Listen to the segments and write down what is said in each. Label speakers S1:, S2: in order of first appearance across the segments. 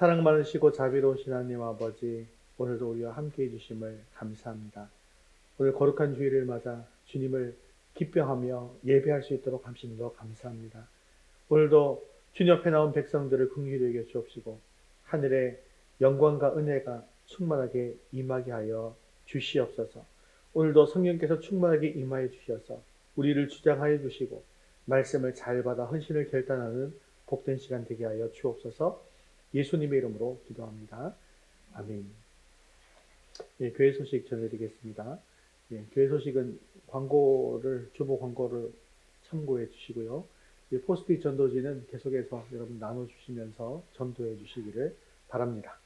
S1: 사랑 많으시고 자비로우신 하나님 아버지, 오늘도 우리와 함께 해주심을 감사합니다. 오늘 거룩한 주일을 맞아 주님을 기뻐하며 예배할 수 있도록 함심도 감사합니다. 오늘도 주님 앞에 나온 백성들을 긍휼히 여겨 주옵시고 하늘의 영광과 은혜가 충만하게 임하게 하여 주시옵소서. 오늘도 성령께서 충만하게 임하여 주셔서 우리를 주장하여 주시고 말씀을 잘 받아 헌신을 결단하는 복된 시간 되게 하여 주옵소서. 예수님의 이름으로 기도합니다. 아멘. 교회 소식 전해드리겠습니다. 교회 소식은 주보 광고를 참고해 주시고요. 포스트잇 전도지는 계속해서 여러분 나눠주시면서 전도해 주시기를 바랍니다.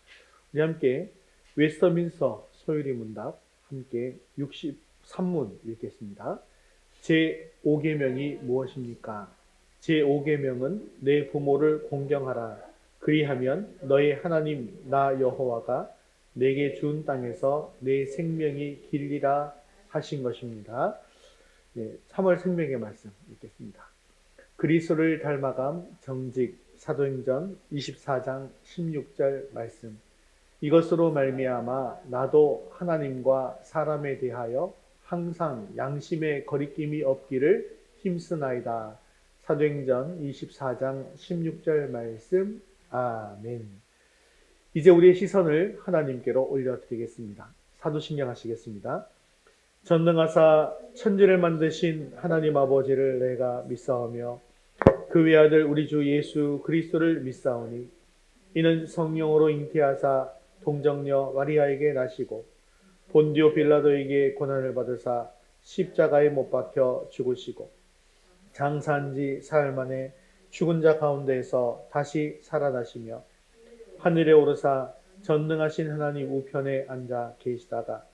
S1: 우리 함께 웨스터민스터 소유리 문답 함께 63문 읽겠습니다. 제5계명이 무엇입니까? 제5계명은 내 부모를 공경하라. 그리하면 너의 하나님 나 여호와가 내게 준 땅에서 내 생명이 길리라 하신 것입니다. 3월 생명의 말씀 읽겠습니다. 그리스도를 닮아감 정직 사도행전 24장 16절 말씀. 이것으로 말미암아 나도 하나님과 사람에 대하여 항상 양심의 거리낌이 없기를 힘쓰나이다. 사도행전 24장 16절 말씀. 아멘. 이제 우리의 시선을 하나님께로 올려드리겠습니다. 사도신경 하시겠습니다. 전능하사 천지를 만드신 하나님 아버지를 내가 믿사오며 그 외아들 우리 주 예수 그리스도를 믿사오니 이는 성령으로 잉태하사 동정녀 마리아에게 나시고 본디오 빌라도에게 고난을 받으사 십자가에 못 박혀 죽으시고 장사한 지 사흘 만에 죽은 자 가운데에서 다시 살아나시며 하늘에 오르사 전능하신 하나님 우편에 앉아 계시다가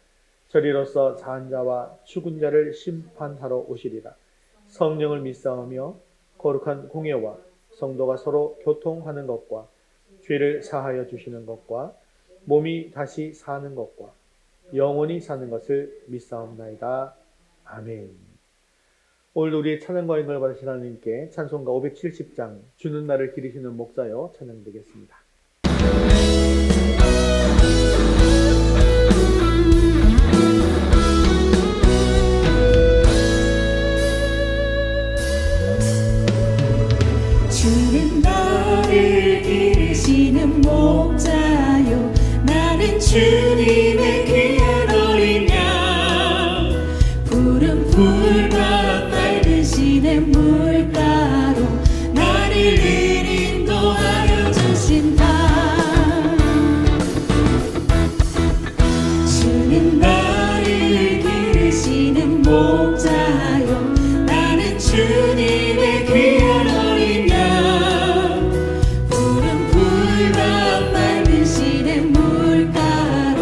S1: 저리로서 사한 자와 죽은 자를 심판하러 오시리라. 성령을 믿사오며 거룩한 공예와 성도가 서로 교통하는 것과 죄를 사하여 주시는 것과 몸이 다시 사는 것과 영원히 사는 것을 믿사옵나이다. 아멘. 오늘 우리의 찬양과 인을 받으신 하나님께 찬송가 570장 주는 날을 기리시는 목자여 찬양드리겠습니다.
S2: 주는 나를 기르시는 목자요 나는 주님의 귀한 어린 양 푸른 풀밭 맑으시는 물가로 나를 늘 인도하여 주신다. 주는 나를 기르시는 목자요 나는 주님의 귀한 어린 양 푸른 풀밭 맑으시는 물가로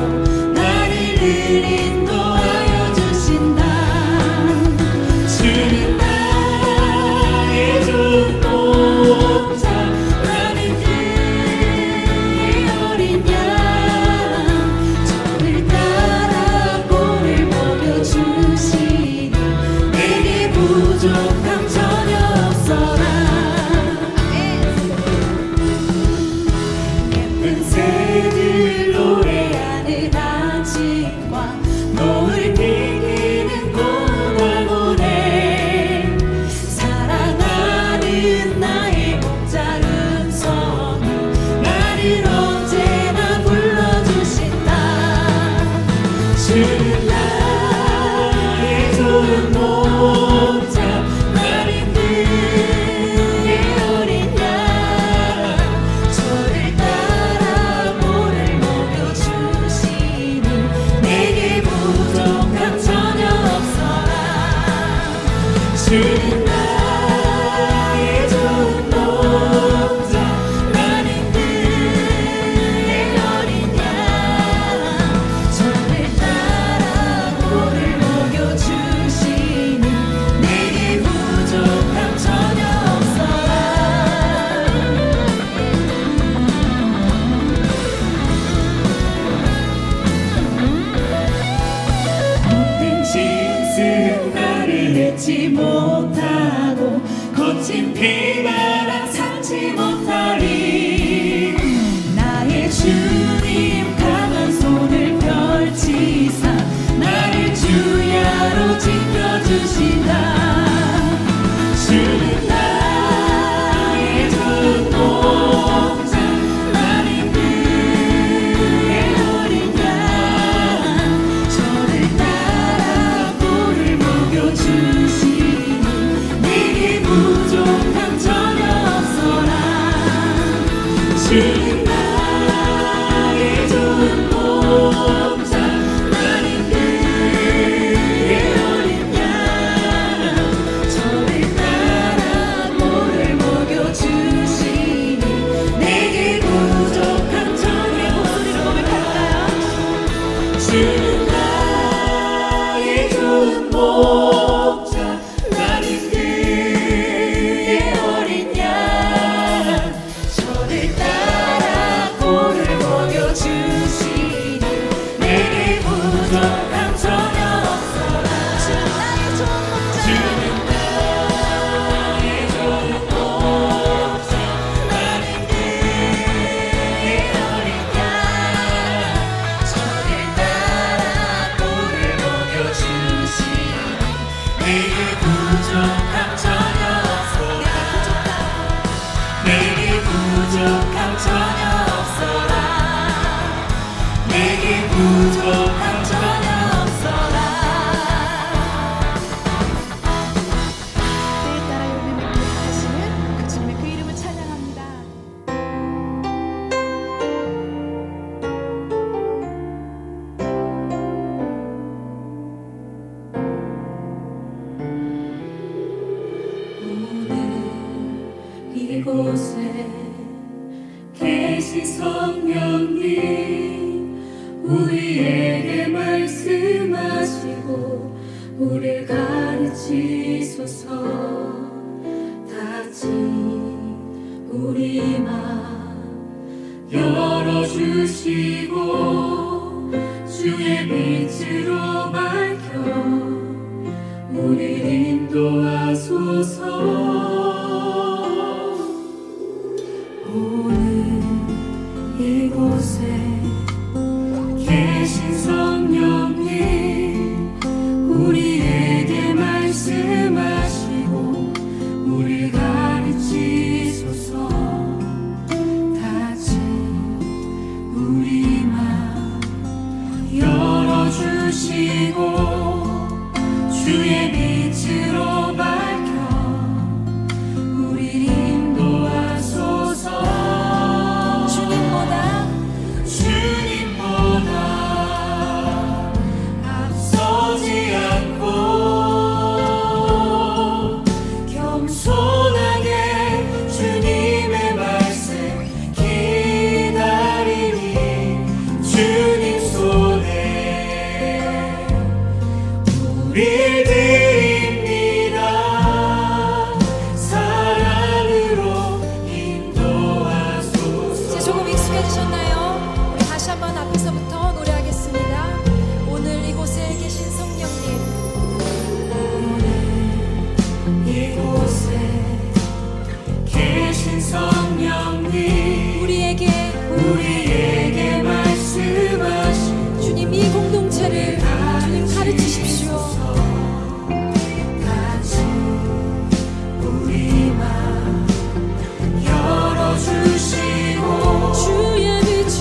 S2: 나를 늘 인도하여 주신다. 주는 나의 좋은 목자 나는 그의 어린 양 저를 따라 꼴을 먹여주시니 내게 부족함 전혀 없어라. 예쁜 새들 노래하는 아침과 노을 비기는 고나고네 사랑하는 나의 목자 음성이 나를 언제나 불러주신다. 주는 나의 좋은 목자 나는 그의 어린 양 저를 따라 꼴을 먹여주시니 내게 부족함 전혀 없어라. 주는 나의 좋은 목자 나는 그의 어린 양 저를 따라 꼴을 먹여주시니 내게 부족함 전혀 없어라. 못된 짐승 나를 잊지 못하고 거친 피바람 삼지 못하리. 나의 계신 성령님 우리에게 말씀하시고 우리를 가르치소서. 닫힌 우리 맘 열어주시고 주의 빛으로 밝혀 우리를 인도하소서. 오늘 이곳에 계신 성령님 우리에게 말씀하시고 우리를 가르치소서. 닫힌 우리 맘 열어주시고 주의 빛으로 밝혀 우리를 인도하소서. 주님보다 앞서지 않고 겸손하게 주님의 말씀 기다리니 주님 손에 우릴 드립니다. 사랑으로 인도하소서.
S3: 이제 조금 익숙해지셨나요? 우리 다시 한번 앞에서부터 노래하겠습니다. 오늘 이곳에 계신 성령님
S2: 이곳에 계신 성령님 우리에게 말씀하시고
S3: 주님 이 공동체를 주님 가르치십시오.
S2: 닫힌 우리 맘 열어주시고
S3: 주의 빛으로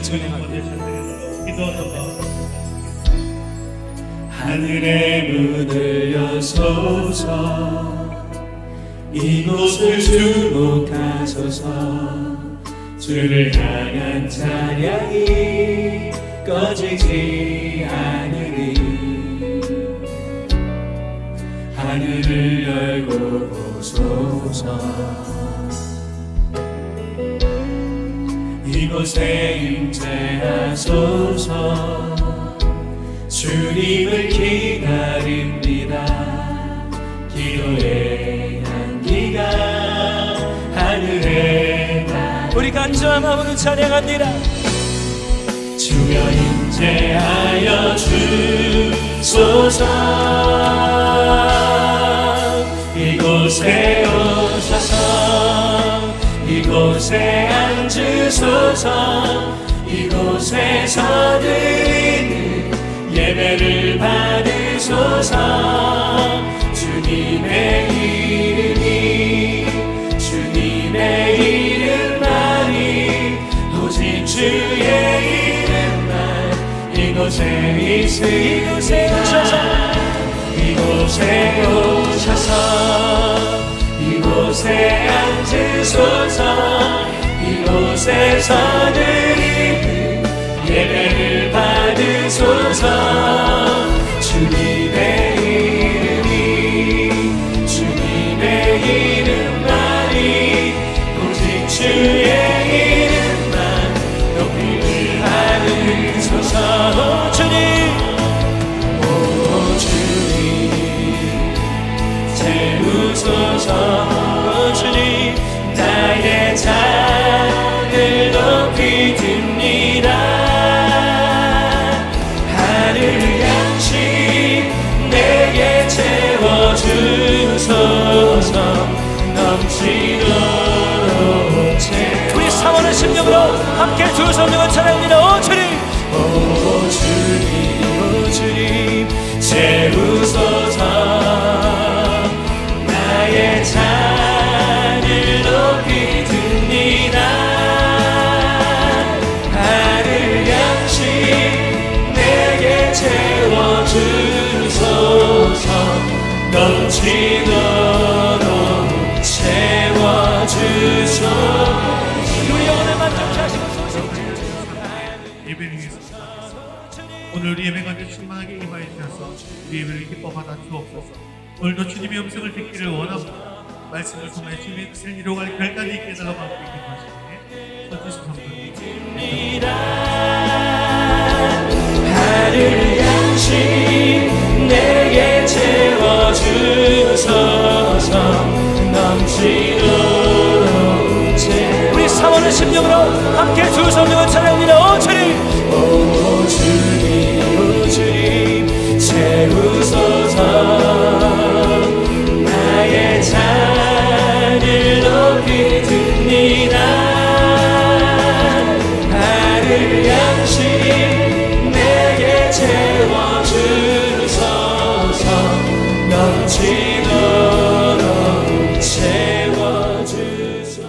S4: 찬양합니다. 기도하다
S2: 하늘의 문을 여소서 이곳을 주목하소서 주를 향한 찬양이 꺼지지 않으리 하늘을 열고 보소서 이곳에 임재하소서 주님을 기다립니다 기도의 향기가 하늘에
S4: 우리 간절한 마음으로 찬양합니다.
S2: 주여 임재하여 주소서 이곳에 오셔서 이곳에 앉으소서 이곳에서 드리는 예배를 받으소서 주님의 이름만이 오직 주의 이름만 이곳에 있으리라 이곳에 오셔서 이곳에 앉으소서 이곳에서 드리는 예배를 받으소서 주님의 이름만이 오직 주의 이름만 높이를 받으소서 주님 채우소서 주님 나의 잔을 높이 듭니다 하늘 양식 내게 채워주소서 넘치도록
S4: 우리 사모하는 심령으로 함께 두 성령을 찬양합니다. 오 주님
S2: 채우소서 나의 잔을 높이 듭니다 하늘 양식 내게 채워주소서 넘치도록 채워주소서
S4: 우리 영혼을 만족케 하시옵소서.
S1: 예배를 위해서 오늘 우리 예배가 충만하게 임하여 주셔서 우리 예배를 기뻐받아 주옵소서. 오늘도 주님의 음성을 듣기를 원합니다. 말씀을 통해 주님의 뜻을 이루어갈 결단이 있게 해달라고 함께 기도하시네 서지수 성도님
S2: 하늘 양식 내게 채워주소서 넘치도록
S4: 우리 사모하는 심령으로 함께 두 성령을 찬양합니다. 오 주님
S2: 채우소서 나의 잔을 높이 듭니다 하늘 양식 내게 채워주소서 넘치도록 채워주소서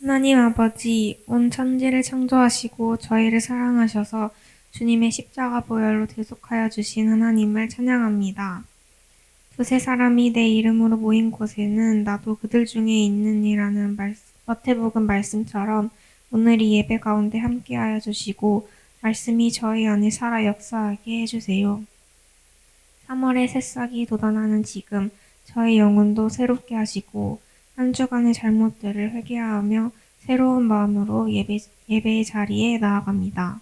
S5: 하나님 아버지, 온 천지를 창조하시고 저희를 사랑하셔서 주님의 십자가 보혈로 대속하여 주신 하나님을 찬양합니다. 두세 사람이 내 이름으로 모인 곳에는 나도 그들 중에 있느니라는 마태복음 말씀처럼 오늘 이 예배 가운데 함께하여 주시고 말씀이 저희 안에 살아 역사하게 해주세요. 3월의 새싹이 돋아나는 지금 저희 영혼도 새롭게 하시고 한 주간의 잘못들을 회개하며 새로운 마음으로 예배의 자리에 나아갑니다.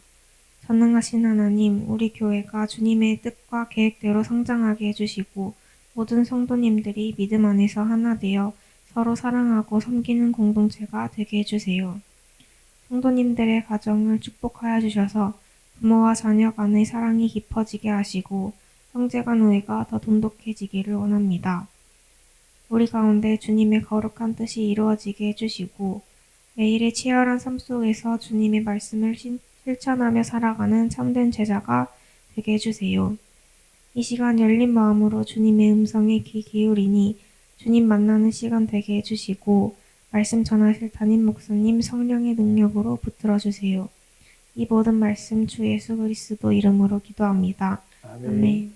S5: 전능하신 하나님, 우리 교회가 주님의 뜻과 계획대로 성장하게 해주시고 모든 성도님들이 믿음 안에서 하나 되어 서로 사랑하고 섬기는 공동체가 되게 해주세요. 성도님들의 가정을 축복하여 주셔서 부모와 자녀 간의 사랑이 깊어지게 하시고 형제간 우애가 더 돈독해지기를 원합니다. 우리 가운데 주님의 거룩한 뜻이 이루어지게 해주시고 매일의 치열한 삶 속에서 주님의 말씀을 실천하며 살아가는 참된 제자가 되게 해주세요. 이 시간 열린 마음으로 주님의 음성에 귀 기울이니 주님 만나는 시간 되게 해주시고 말씀 전하실 담임 목사님 성령의 능력으로 붙들어 주세요. 이 모든 말씀 주 예수 그리스도 이름으로 기도합니다. 아멘.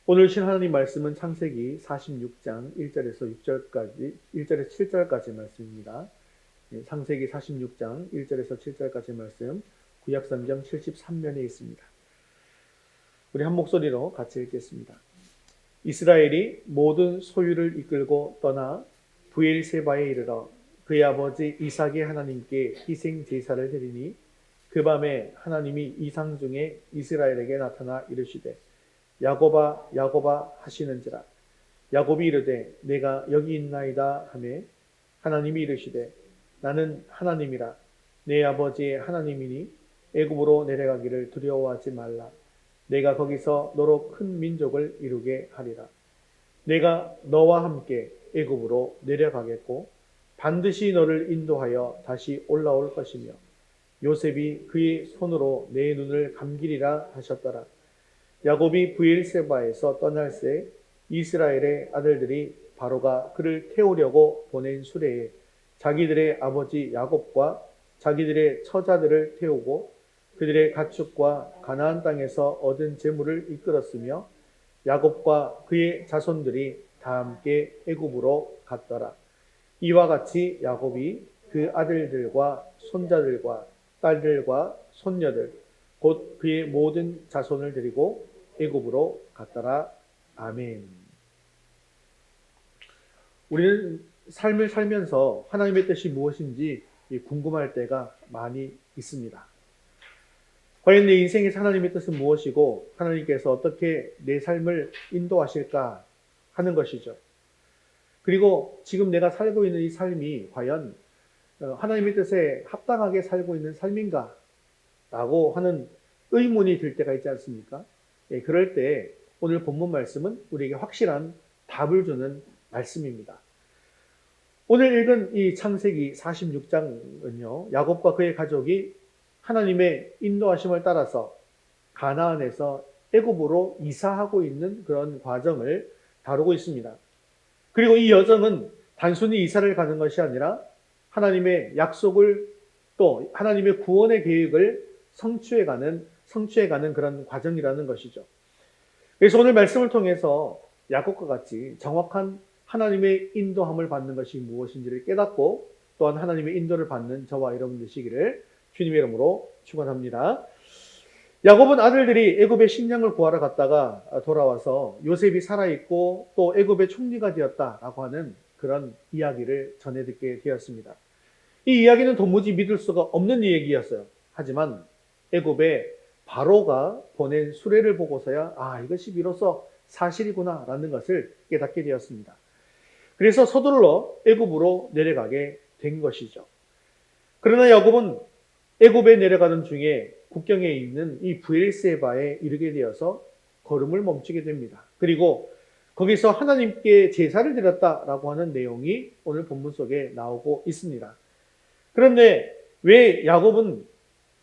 S6: 오늘 신 하나님 말씀은 창세기 46장 1절에서 6절까지, 1절에서 7절까지 말씀입니다. 창세기 46장 1절에서 7절까지 말씀, 구약성경 73면에 있습니다. 우리 한 목소리로 같이 읽겠습니다. 이스라엘이 모든 소유를 이끌고 떠나 브엘세바에 이르러 그의 아버지 이삭의 하나님께 희생 제사를 드리니 그 밤에 하나님이 이상 중에 이스라엘에게 나타나 이르시되 야곱아 야곱아 하시는지라. 야곱이 이르되 내가 여기 있나이다 하매 하나님이 이르시되 나는 하나님이라. 내 아버지의 하나님이니 애굽으로 내려가기를 두려워하지 말라. 내가 거기서 너로 큰 민족을 이루게 하리라. 내가 너와 함께 애굽으로 내려가겠고 반드시 너를 인도하여 다시 올라올 것이며 요셉이 그의 손으로 내 눈을 감기리라 하셨더라. 야곱이 브엘세바에서 떠날새 이스라엘의 아들들이 바로가 그를 태우려고 보낸 수레에 자기들의 아버지 야곱과 자기들의 처자들을 태우고 그들의 가축과 가나안 땅에서 얻은 재물을 이끌었으며 야곱과 그의 자손들이 다 함께 애굽으로 갔더라. 이와 같이 야곱이 그 아들들과 손자들과 딸들과 손녀들 곧 그의 모든 자손을 데리고 애굽으로 갔더라. 아멘. 우리는 삶을 살면서 하나님의 뜻이 무엇인지 궁금할 때가 많이 있습니다. 과연 내 인생에서 하나님의 뜻은 무엇이고 하나님께서 어떻게 내 삶을 인도하실까 하는 것이죠. 그리고 지금 내가 살고 있는 이 삶이 과연 하나님의 뜻에 합당하게 살고 있는 삶인가 라고 하는 의문이 들 때가 있지 않습니까? 예, 그럴 때 오늘 본문 말씀은 우리에게 확실한 답을 주는 말씀입니다. 오늘 읽은 이 창세기 46장은요, 야곱과 그의 가족이 하나님의 인도하심을 따라서 가나안에서 애굽으로 이사하고 있는 그런 과정을 다루고 있습니다. 그리고 이 여정은 단순히 이사를 가는 것이 아니라 하나님의 약속을 또 하나님의 구원의 계획을 성취해가는 그런 과정이라는 것이죠. 그래서 오늘 말씀을 통해서 야곱과 같이 정확한 하나님의 인도함을 받는 것이 무엇인지를 깨닫고 또한 하나님의 인도를 받는 저와 여러분 되시기를 주님의 이름으로 축원합니다. 야곱은 아들들이 애굽의 식량을 구하러 갔다가 돌아와서 요셉이 살아있고 또 애굽의 총리가 되었다라고 하는 그런 이야기를 전해 듣게 되었습니다. 이 이야기는 도무지 믿을 수가 없는 얘기였어요. 하지만 애굽의 바로가 보낸 수레를 보고서야 이것이 비로소 사실이구나 라는 것을 깨닫게 되었습니다. 그래서 서둘러 애굽으로 내려가게 된 것이죠. 그러나 야곱은 애굽에 내려가는 중에 국경에 있는 이 브엘세바에 이르게 되어서 걸음을 멈추게 됩니다. 그리고 거기서 하나님께 제사를 드렸다라고 하는 내용이 오늘 본문 속에 나오고 있습니다. 그런데 왜 야곱은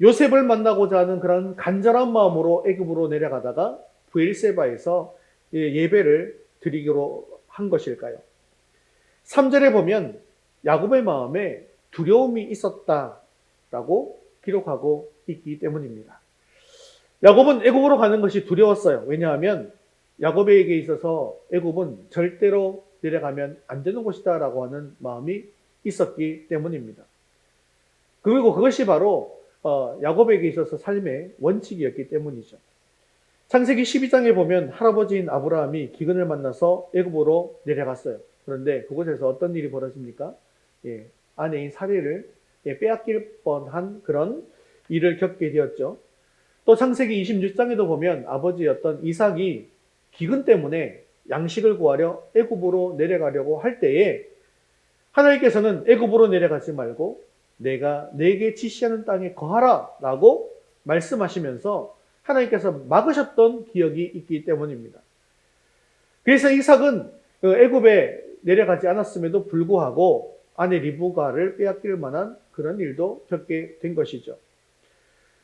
S6: 요셉을 만나고자 하는 그런 간절한 마음으로 애굽으로 내려가다가 브엘세바에서 예배를 드리기로 한 것일까요? 3절에 보면 야곱의 마음에 두려움이 있었다라고 기록하고 있기 때문입니다. 야곱은 애굽으로 가는 것이 두려웠어요. 왜냐하면 야곱에게 있어서 애굽은 절대로 내려가면 안 되는 곳이다라고 하는 마음이 있었기 때문입니다. 그리고 그것이 바로 야곱에게 있어서 삶의 원칙이었기 때문이죠. 창세기 12장에 보면 할아버지인 아브라함이 기근을 만나서 애굽으로 내려갔어요. 그런데 그곳에서 어떤 일이 벌어집니까? 아내인 사례를 빼앗길 뻔한 그런 일을 겪게 되었죠. 또 창세기 26장에도 보면 아버지였던 이삭이 기근 때문에 양식을 구하려 애굽으로 내려가려고 할 때에 하나님께서는 애굽으로 내려가지 말고 내가 내게 지시하는 땅에 거하라 라고 말씀하시면서 하나님께서 막으셨던 기억이 있기 때문입니다. 그래서 이삭은 애굽에 내려가지 않았음에도 불구하고 아내 리브가를 빼앗길 만한 그런 일도 겪게 된 것이죠.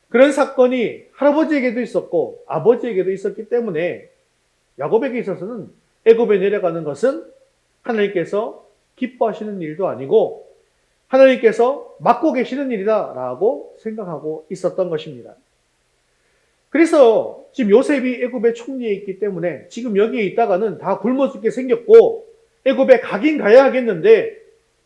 S6: 그런 사건이 할아버지에게도 있었고 아버지에게도 있었기 때문에 야곱에게 있어서는 애굽에 내려가는 것은 하나님께서 기뻐하시는 일도 아니고 하나님께서 맡고 계시는 일이다라고 생각하고 있었던 것입니다. 그래서 지금 요셉이 애굽의 총리에 있기 때문에 지금 여기에 있다가는 다 굶어 죽게 생겼고 애굽에 가긴 가야 하겠는데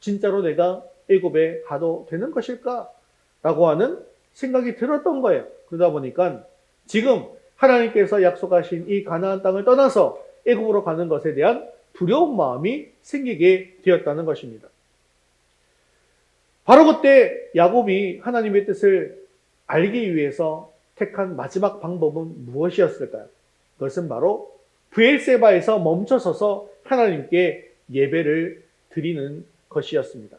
S6: 진짜로 내가 애굽에 가도 되는 것일까라고 하는 생각이 들었던 거예요. 그러다 보니까 지금 하나님께서 약속하신 이 가나안 땅을 떠나서 애굽으로 가는 것에 대한 두려운 마음이 생기게 되었다는 것입니다. 바로 그때 야곱이 하나님의 뜻을 알기 위해서 택한 마지막 방법은 무엇이었을까요? 그것은 바로 브엘세바에서 멈춰서서 하나님께 예배를 드리는 것이었습니다.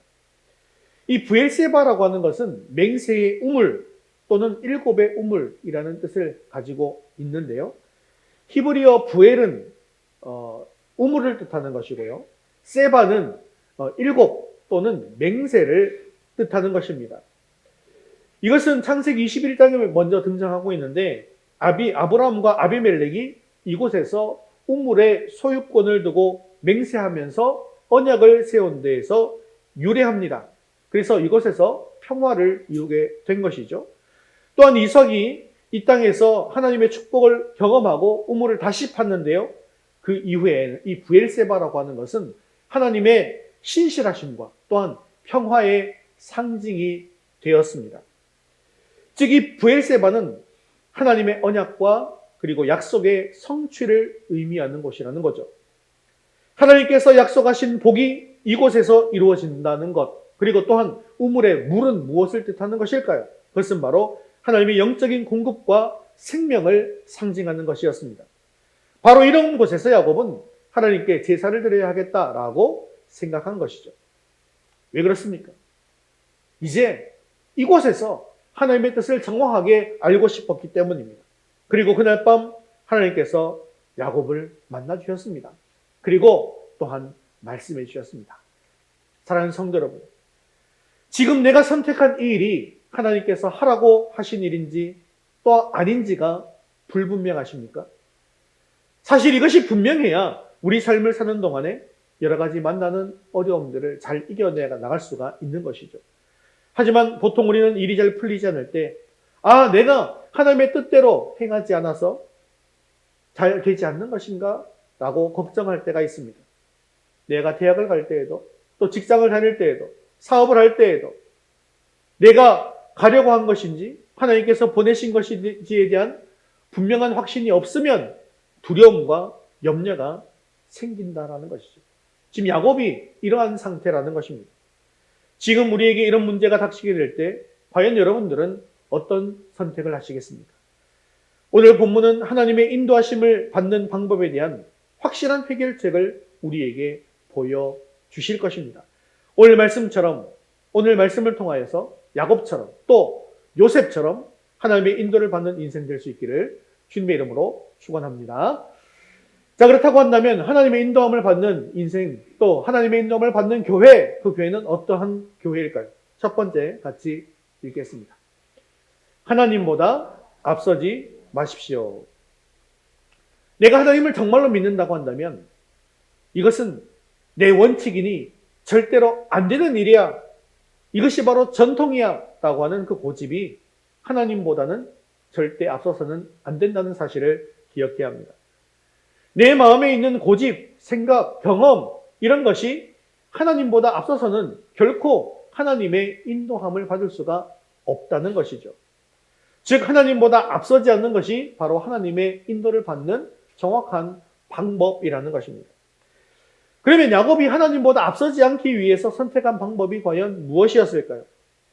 S6: 이 브엘세바라고 하는 것은 맹세의 우물 또는 일곱의 우물이라는 뜻을 가지고 있는데요. 히브리어 부엘은 우물을 뜻하는 것이고요. 세바는 일곱 또는 맹세를 뜻하는 것입니다. 이것은 창세기 21장에 먼저 등장하고 있는데 아브라함과 아비멜렉이 이곳에서 우물의 소유권을 두고 맹세하면서 언약을 세운 데에서 유래합니다. 그래서 이곳에서 평화를 이루게 된 것이죠. 또한 이삭이 이 땅에서 하나님의 축복을 경험하고 우물을 다시 팠는데요. 그 이후에 이 브엘세바라고 하는 것은 하나님의 신실하심과 또한 평화의 상징이 되었습니다. 즉 이 브엘세바는 하나님의 언약과 그리고 약속의 성취를 의미하는 곳이라는 거죠. 하나님께서 약속하신 복이 이곳에서 이루어진다는 것, 그리고 또한 우물의 물은 무엇을 뜻하는 것일까요? 그것은 바로 하나님의 영적인 공급과 생명을 상징하는 것이었습니다. 바로 이런 곳에서 야곱은 하나님께 제사를 드려야 하겠다라고 생각한 것이죠. 왜 그렇습니까? 이제 이곳에서 하나님의 뜻을 정확하게 알고 싶었기 때문입니다. 그리고 그날 밤 하나님께서 야곱을 만나 주셨습니다. 그리고 또한 말씀해 주셨습니다. 사랑하는 성도 여러분, 지금 내가 선택한 이 일이 하나님께서 하라고 하신 일인지 또 아닌지가 불분명하십니까? 사실 이것이 분명해야 우리 삶을 사는 동안에 여러 가지 만나는 어려움들을 잘 이겨내 나갈 수가 있는 것이죠. 하지만 보통 우리는 일이 잘 풀리지 않을 때, 내가 하나님의 뜻대로 행하지 않아서 잘 되지 않는 것인가? 라고 걱정할 때가 있습니다. 내가 대학을 갈 때에도, 또 직장을 다닐 때에도, 사업을 할 때에도, 내가 가려고 한 것인지, 하나님께서 보내신 것인지에 대한 분명한 확신이 없으면 두려움과 염려가 생긴다라는 것이죠. 지금 야곱이 이러한 상태라는 것입니다. 지금 우리에게 이런 문제가 닥치게 될 때 과연 여러분들은 어떤 선택을 하시겠습니까? 오늘 본문은 하나님의 인도하심을 받는 방법에 대한 확실한 해결책을 우리에게 보여주실 것입니다. 오늘 말씀을 통하여서 야곱처럼 또 요셉처럼 하나님의 인도를 받는 인생 될 수 있기를 주님의 이름으로 축원합니다. 자, 그렇다고 한다면 하나님의 인도함을 받는 인생, 또 하나님의 인도함을 받는 교회, 그 교회는 어떠한 교회일까요? 첫 번째 같이 읽겠습니다. 하나님보다 앞서지 마십시오. 내가 하나님을 정말로 믿는다고 한다면 이것은 내 원칙이니 절대로 안 되는 일이야. 이것이 바로 전통이야 라고 하는 그 고집이 하나님보다는 절대 앞서서는 안 된다는 사실을 기억해야 합니다. 내 마음에 있는 고집, 생각, 경험 이런 것이 하나님보다 앞서서는 결코 하나님의 인도함을 받을 수가 없다는 것이죠. 즉 하나님보다 앞서지 않는 것이 바로 하나님의 인도를 받는 정확한 방법이라는 것입니다. 그러면 야곱이 하나님보다 앞서지 않기 위해서 선택한 방법이 과연 무엇이었을까요?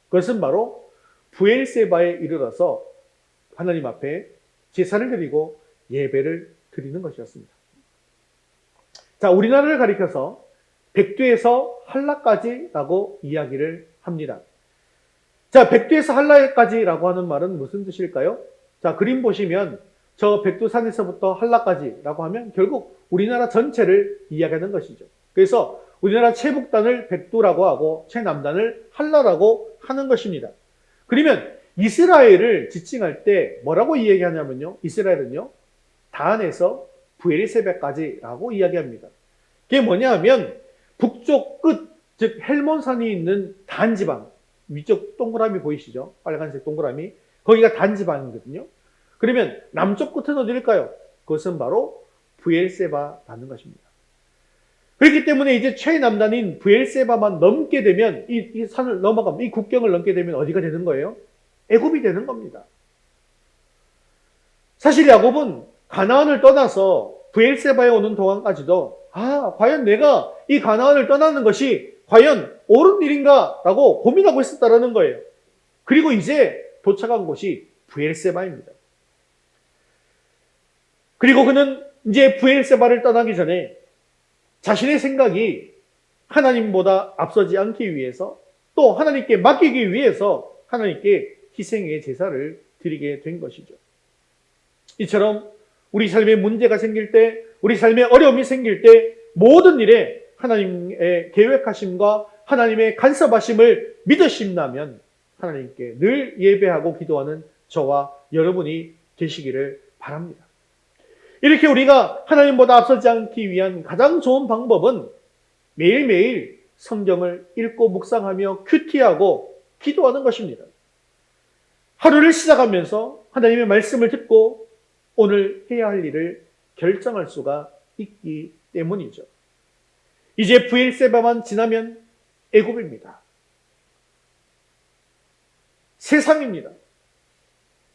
S6: 그것은 바로 브엘세바에 이르러서 하나님 앞에 제사를 드리고 예배를 드리는 것이었습니다. 자, 우리나라를 가리켜서 백두에서 한라까지라고 이야기를 합니다. 자, 백두에서 한라까지라고 하는 말은 무슨 뜻일까요? 자, 그림 보시면 저 백두산에서부터 한라까지라고 하면 결국 우리나라 전체를 이야기하는 것이죠. 그래서 우리나라 최북단을 백두라고 하고 최남단을 한라라고 하는 것입니다. 그러면 이스라엘을 지칭할 때 뭐라고 이야기하냐면요. 이스라엘은요. 단에서 브엘세바까지라고 이야기합니다. 그게 뭐냐 하면 북쪽 끝, 즉 헬몬산이 있는 단지방, 위쪽 동그라미 보이시죠? 빨간색 동그라미. 거기가 단지방이거든요. 그러면 남쪽 끝은 어디일까요? 그것은 바로 브엘세바라는 것입니다. 그렇기 때문에 이제 최남단인 브엘세바만 넘게 되면 이 산을 넘어가면 이 국경을 넘게 되면 어디가 되는 거예요? 애굽이 되는 겁니다. 사실 야곱은 가나안을 떠나서 브엘세바에 오는 동안까지도 과연 내가 이 가나안을 떠나는 것이 과연 옳은 일인가? 라고 고민하고 있었다는 거예요. 그리고 이제 도착한 곳이 브엘세바입니다. 그리고 그는 이제 브엘세바를 떠나기 전에 자신의 생각이 하나님보다 앞서지 않기 위해서 또 하나님께 맡기기 위해서 하나님께 희생의 제사를 드리게 된 것이죠. 이처럼 우리 삶에 문제가 생길 때, 우리 삶에 어려움이 생길 때 모든 일에 하나님의 계획하심과 하나님의 간섭하심을 믿으신다면 하나님께 늘 예배하고 기도하는 저와 여러분이 되시기를 바랍니다. 이렇게 우리가 하나님보다 앞서지 않기 위한 가장 좋은 방법은 매일매일 성경을 읽고 묵상하며 큐티하고 기도하는 것입니다. 하루를 시작하면서 하나님의 말씀을 듣고 오늘 해야 할 일을 결정할 수가 있기 때문이죠. 이제 브엘세바만 지나면 애굽입니다. 세상입니다.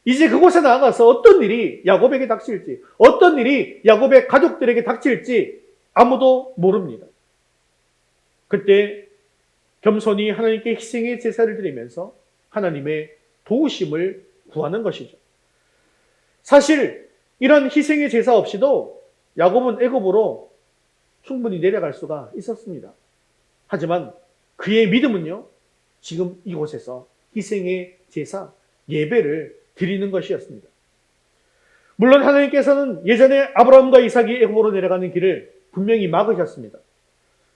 S6: 이제 그곳에 나아가서 어떤 일이 야곱에게 닥칠지, 어떤 일이 야곱의 가족들에게 닥칠지 아무도 모릅니다. 그때 겸손히 하나님께 희생의 제사를 드리면서 하나님의 도우심을 구하는 것이죠. 사실 이런 희생의 제사 없이도 야곱은 애굽으로 충분히 내려갈 수가 있었습니다. 하지만 그의 믿음은요, 지금 이곳에서 희생의 제사, 예배를 드리는 것이었습니다. 물론 하나님께서는 예전에 아브라함과 이삭이 애굽으로 내려가는 길을 분명히 막으셨습니다.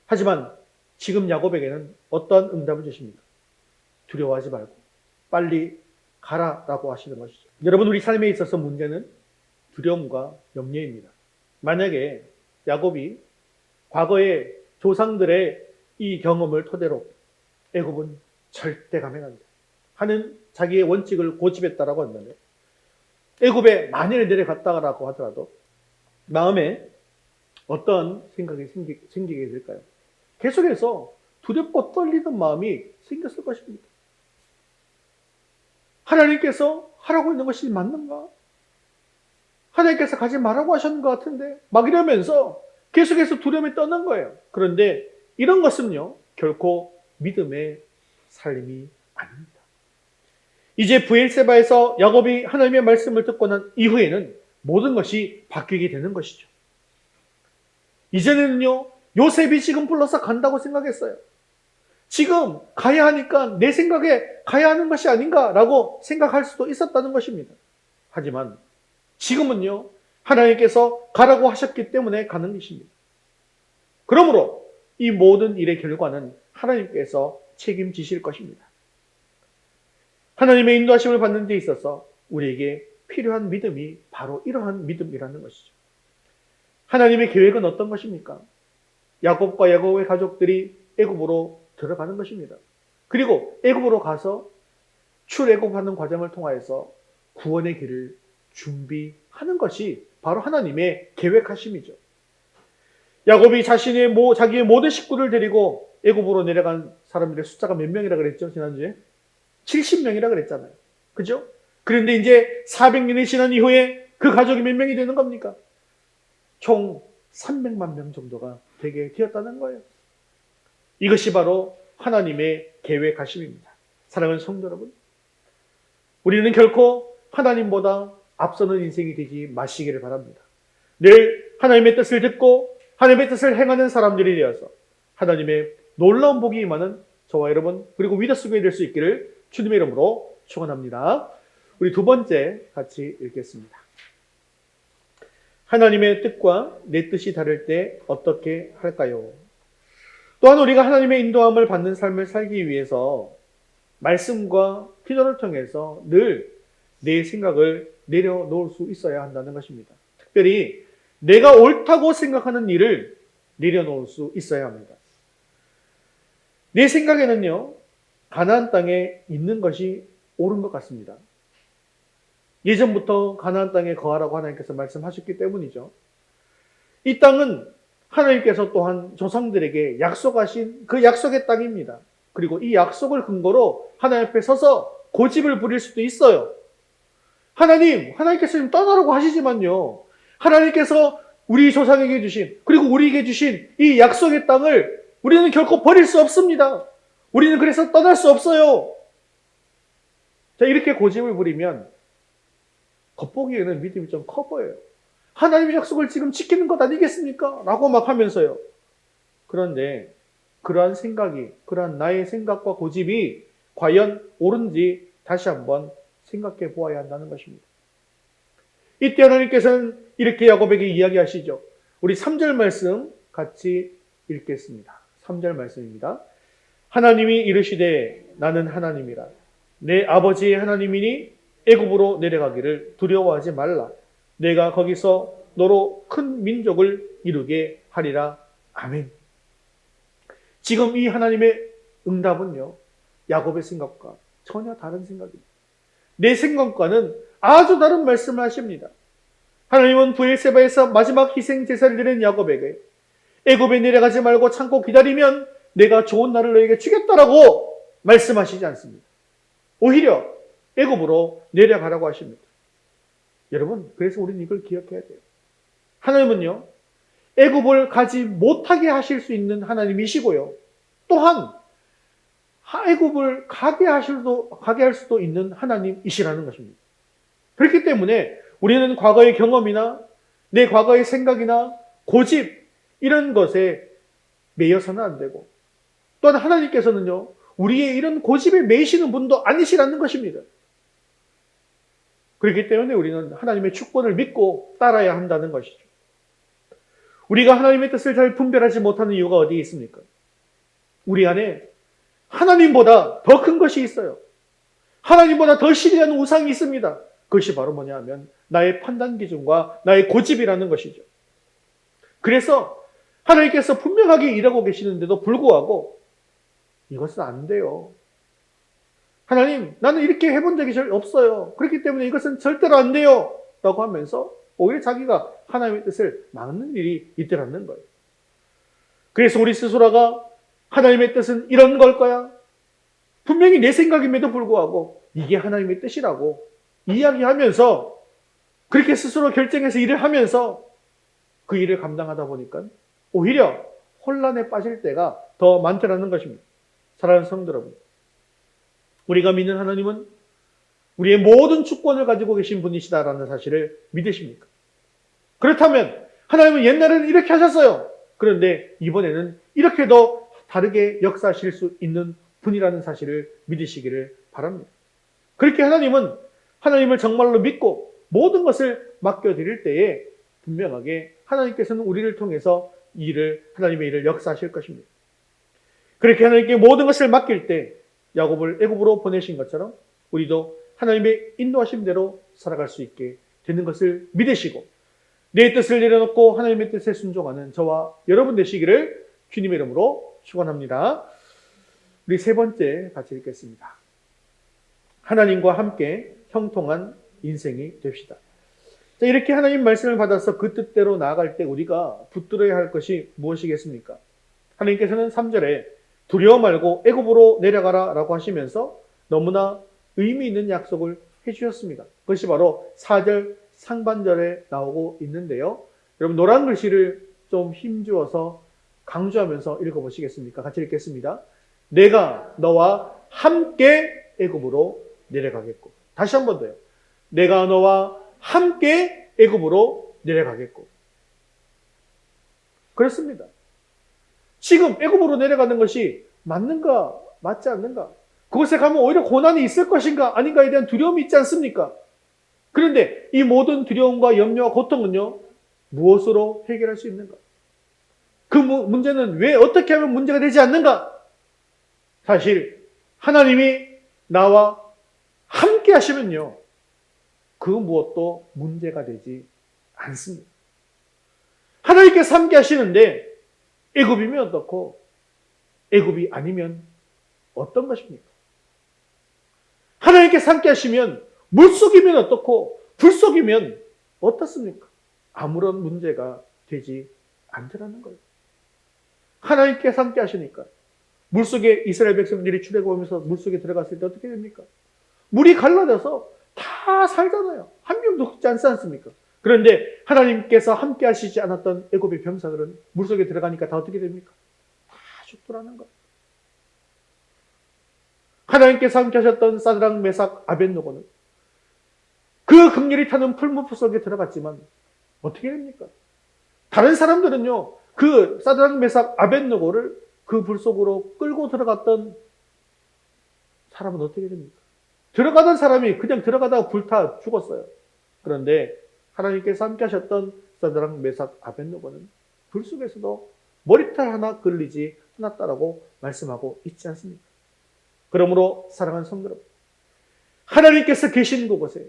S6: 하지만 지금 야곱에게는 어떠한 응답을 주십니까? 두려워하지 말고 빨리 가라라고 하시는 것이죠. 여러분, 우리 삶에 있어서 문제는 두려움과 염려입니다. 만약에 야곱이 과거의 조상들의 이 경험을 토대로 애굽은 절대 가면 안 돼 하는 자기의 원칙을 고집했다라고 한다면, 애굽에 만일 내려갔다라고 하더라도 마음에 어떤 생각이 생기게 될까요? 계속해서 두렵고 떨리는 마음이 생겼을 것입니다. 하나님께서 하라고 있는 것이 맞는가? 하나님께서 가지 말라고 하셨는 것 같은데 막 이러면서 계속해서 두려움에 떠는 거예요. 그런데 이런 것은요, 결코 믿음의 삶이 아닙니다. 이제 브엘세바에서 야곱이 하나님의 말씀을 듣고 난 이후에는 모든 것이 바뀌게 되는 것이죠. 이전에는요, 요셉이 지금 불러서 간다고 생각했어요. 지금 가야 하니까 내 생각에 가야 하는 것이 아닌가라고 생각할 수도 있었다는 것입니다. 하지만 지금은요, 하나님께서 가라고 하셨기 때문에 가는 것입니다. 그러므로 이 모든 일의 결과는 하나님께서 책임지실 것입니다. 하나님의 인도하심을 받는 데 있어서 우리에게 필요한 믿음이 바로 이러한 믿음이라는 것이죠. 하나님의 계획은 어떤 것입니까? 야곱과 야곱의 가족들이 애굽으로 들어가는 것입니다. 그리고 애굽으로 가서 출애굽하는 과정을 통하여서 구원의 길을 준비하는 것이 바로 하나님의 계획하심이죠. 야곱이 자기의 모든 식구를 데리고 애굽으로 내려간 사람들의 숫자가 몇 명이라 그랬죠? 지난주에 70명이라 그랬잖아요. 그죠? 그런데 이제 400년이 지난 이후에 그 가족이 몇 명이 되는 겁니까? 총 300만 명 정도가 되게 되었다는 거예요. 이것이 바로 하나님의 계획하심입니다. 사랑하는 성도 여러분, 우리는 결코 하나님보다 앞서는 인생이 되지 마시기를 바랍니다. 늘 하나님의 뜻을 듣고 하나님의 뜻을 행하는 사람들이 되어서 하나님의 놀라운 복이 임하는 저와 여러분 그리고 위대한 교회 될 수 있기를 주님의 이름으로 축원합니다. 우리 두 번째 같이 읽겠습니다. 하나님의 뜻과 내 뜻이 다를 때 어떻게 할까요? 또한 우리가 하나님의 인도함을 받는 삶을 살기 위해서 말씀과 기도를 통해서 늘 내 생각을 내려놓을 수 있어야 한다는 것입니다. 특별히 내가 옳다고 생각하는 일을 내려놓을 수 있어야 합니다. 내 생각에는요, 가나안 땅에 있는 것이 옳은 것 같습니다. 예전부터 가나안 땅에 거하라고 하나님께서 말씀하셨기 때문이죠. 이 땅은 하나님께서 또한 조상들에게 약속하신 그 약속의 땅입니다. 그리고 이 약속을 근거로 하나님 앞에 서서 고집을 부릴 수도 있어요. 하나님께서 지금 떠나라고 하시지만요. 하나님께서 우리 조상에게 주신 그리고 우리에게 주신 이 약속의 땅을 우리는 결코 버릴 수 없습니다. 우리는 그래서 떠날 수 없어요. 자, 이렇게 고집을 부리면 겉보기에는 믿음이 좀 커 보여요. 하나님의 약속을 지금 지키는 것 아니겠습니까? 라고 막 하면서요. 그런데 그러한 생각이, 그러한 나의 생각과 고집이 과연 옳은지 다시 한번 생각해 보아야 한다는 것입니다. 이때 하나님께서는 이렇게 야곱에게 이야기하시죠. 우리 3절 말씀 같이 읽겠습니다. 3절 말씀입니다. 하나님이 이르시되 나는 하나님이라. 내 아버지의 하나님이니 애굽으로 내려가기를 두려워하지 말라. 내가 거기서 너로 큰 민족을 이루게 하리라. 아멘. 지금 이 하나님의 응답은요, 야곱의 생각과 전혀 다른 생각입니다. 내 생각과는 아주 다른 말씀을 하십니다. 하나님은 브엘세바에서 마지막 희생 제사를 드린 야곱에게 애굽에 내려가지 말고 참고 기다리면 내가 좋은 날을 너에게 주겠다라고 말씀하시지 않습니다. 오히려 애굽으로 내려가라고 하십니다. 여러분, 그래서 우리는 이걸 기억해야 돼요. 하나님은요, 애굽을 가지 못하게 하실 수 있는 하나님이시고요. 또한 애굽을 가게 할 수도 있는 하나님이시라는 것입니다. 그렇기 때문에 우리는 과거의 경험이나 내 과거의 생각이나 고집 이런 것에 매여서는 안 되고, 또한 하나님께서는요, 우리의 이런 고집에 매이시는 분도 아니시라는 것입니다. 그렇기 때문에 우리는 하나님의 축복을 믿고 따라야 한다는 것이죠. 우리가 하나님의 뜻을 잘 분별하지 못하는 이유가 어디에 있습니까? 우리 안에 하나님보다 더 큰 것이 있어요. 하나님보다 더 신뢰하는 우상이 있습니다. 그것이 바로 뭐냐 하면 나의 판단 기준과 나의 고집이라는 것이죠. 그래서 하나님께서 분명하게 일하고 계시는데도 불구하고 이것은 안 돼요. 하나님, 나는 이렇게 해본 적이 없어요. 그렇기 때문에 이것은 절대로 안 돼요. 라고 하면서 오히려 자기가 하나님의 뜻을 막는 일이 있더라는 거예요. 그래서 우리 스스로가 하나님의 뜻은 이런 걸 거야. 분명히 내 생각임에도 불구하고 이게 하나님의 뜻이라고 이야기하면서 그렇게 스스로 결정해서 일을 하면서 그 일을 감당하다 보니까 오히려 혼란에 빠질 때가 더 많더라는 것입니다. 사랑하는 성도 여러분, 우리가 믿는 하나님은 우리의 모든 주권을 가지고 계신 분이시다라는 사실을 믿으십니까? 그렇다면 하나님은 옛날에는 이렇게 하셨어요. 그런데 이번에는 이렇게 더 다르게 역사하실 수 있는 분이라는 사실을 믿으시기를 바랍니다. 그렇게 하나님을 정말로 믿고 모든 것을 맡겨드릴 때에 분명하게 하나님께서는 우리를 통해서 하나님의 일을 역사하실 것입니다. 그렇게 하나님께 모든 것을 맡길 때 야곱을 애굽으로 보내신 것처럼 우리도 하나님의 인도하심대로 살아갈 수 있게 되는 것을 믿으시고 내 뜻을 내려놓고 하나님의 뜻에 순종하는 저와 여러분 되시기를 주님의 이름으로 축원합니다. 우리 세 번째 같이 읽겠습니다. 하나님과 함께 형통한 인생이 됩시다. 자, 이렇게 하나님 말씀을 받아서 그 뜻대로 나아갈 때 우리가 붙들어야 할 것이 무엇이겠습니까? 하나님께서는 3절에 두려워 말고 애굽으로 내려가라 라고 하시면서 너무나 의미 있는 약속을 해주셨습니다. 그것이 바로 4절 상반절에 나오고 있는데요. 여러분 노란 글씨를 좀 힘주어서 강조하면서 읽어보시겠습니까? 같이 읽겠습니다. 내가 너와 함께 애굽으로 내려가겠고. 다시 한 번 더요. 내가 너와 함께 애굽으로 내려가겠고. 그렇습니다. 지금 애굽으로 내려가는 것이 맞는가 맞지 않는가? 그곳에 가면 오히려 고난이 있을 것인가 아닌가에 대한 두려움이 있지 않습니까? 그런데 이 모든 두려움과 염려와 고통은요, 무엇으로 해결할 수 있는가? 그 문제는 왜 어떻게 하면 문제가 되지 않는가? 사실 하나님이 나와 함께 하시면요, 그 무엇도 문제가 되지 않습니다. 하나님께서 함께 하시는데 애굽이면 어떻고 애굽이 아니면 어떤 것입니까? 하나님께서 함께 하시면 물속이면 어떻고 불속이면 어떻습니까? 아무런 문제가 되지 않더라는 거예요. 하나님께서 함께 하시니까 물속에 이스라엘 백성들이 출애굽하면서 물속에 들어갔을 때 어떻게 됩니까? 물이 갈라져서 다 살잖아요. 한 명도 죽지 않지 않습니까? 그런데 하나님께서 함께 하시지 않았던 애굽의 병사들은 물속에 들어가니까 다 어떻게 됩니까? 다 죽더라는 거예요. 하나님께서 함께 하셨던 사드락, 메삭, 아벳느고는 그 극렬히 타는 풀무불 속에 들어갔지만 어떻게 됩니까? 다른 사람들은요, 그 사드락, 메삭, 아벳느고를 그 불 속으로 끌고 들어갔던 사람은 어떻게 됩니까? 들어가던 사람이 그냥 들어가다가 불타 죽었어요. 그런데 하나님께서 함께 하셨던 사드락, 메삭, 아벳느고는 불 속에서도 머리털 하나 걸리지 않았다라고 말씀하고 있지 않습니까? 그러므로 사랑하는 성도 여러분, 하나님께서 계신 그곳에